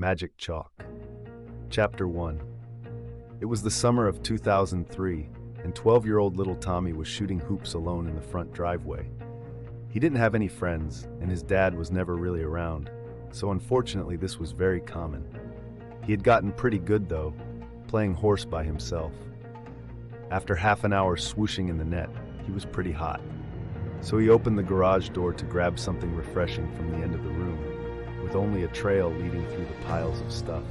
Magic Chalk. Chapter 1. It was the summer of 2003, and 12-year-old little Tommy was shooting hoops alone in the front driveway. He didn't have any friends, and his dad was never really around, so unfortunately this was very common. He had gotten pretty good though, playing horse by himself. After half an hour swooshing in the net, he was pretty hot. So he opened the garage door to grab something refreshing from the end of the room, with only a trail leading through the piles of stuff.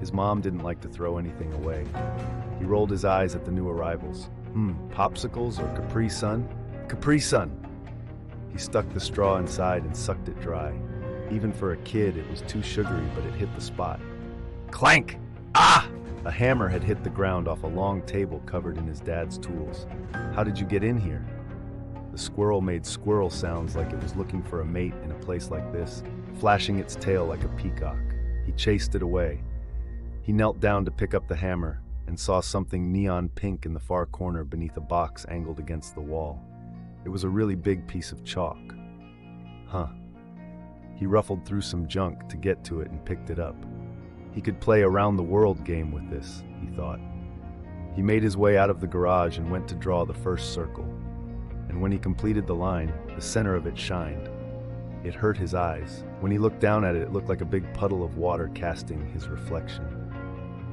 His mom didn't like to throw anything away. He rolled his eyes at the new arrivals. Popsicles or Capri Sun? Capri Sun! He stuck the straw inside and sucked it dry. Even for a kid, it was too sugary, but it hit the spot. Clank! Ah! A hammer had hit the ground off a long table covered in his dad's tools. How did you get in here? The squirrel made squirrel sounds like it was looking for a mate in a place like this, flashing its tail like a peacock. He chased it away. He knelt down to pick up the hammer and saw something neon pink in the far corner beneath a box angled against the wall. It was a really big piece of chalk. He ruffled through some junk to get to it and picked it up. He could play a round-the-world game with this, he thought. He made his way out of the garage and went to draw the first circle. And when he completed the line, the center of it shined. It hurt his eyes. When he looked down at it, it looked like a big puddle of water casting his reflection.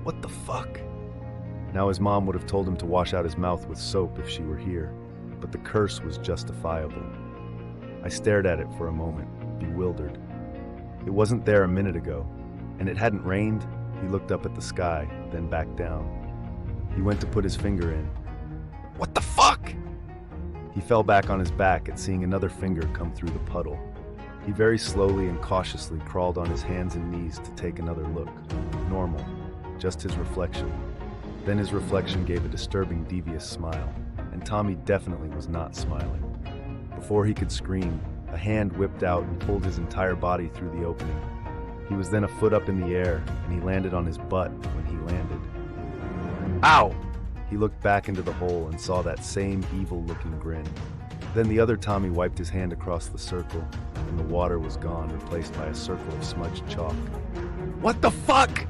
What the fuck? Now his mom would have told him to wash out his mouth with soap if she were here, but the curse was justifiable. I stared at it for a moment, bewildered. It wasn't there a minute ago, and it hadn't rained. He looked up at the sky, then back down. He went to put his finger in. What the fuck? He fell back on his back at seeing another finger come through the puddle. He very slowly and cautiously crawled on his hands and knees to take another look. Normal, just his reflection. Then his reflection gave a disturbing, devious smile, and Tommy definitely was not smiling. Before he could scream, a hand whipped out and pulled his entire body through the opening. He was then a foot up in the air, and he landed on his butt when he landed. Ow! He looked back into the hole and saw that same evil-looking grin. Then the other Tommy wiped his hand across the circle, and the water was gone, replaced by a circle of smudged chalk. What the fuck?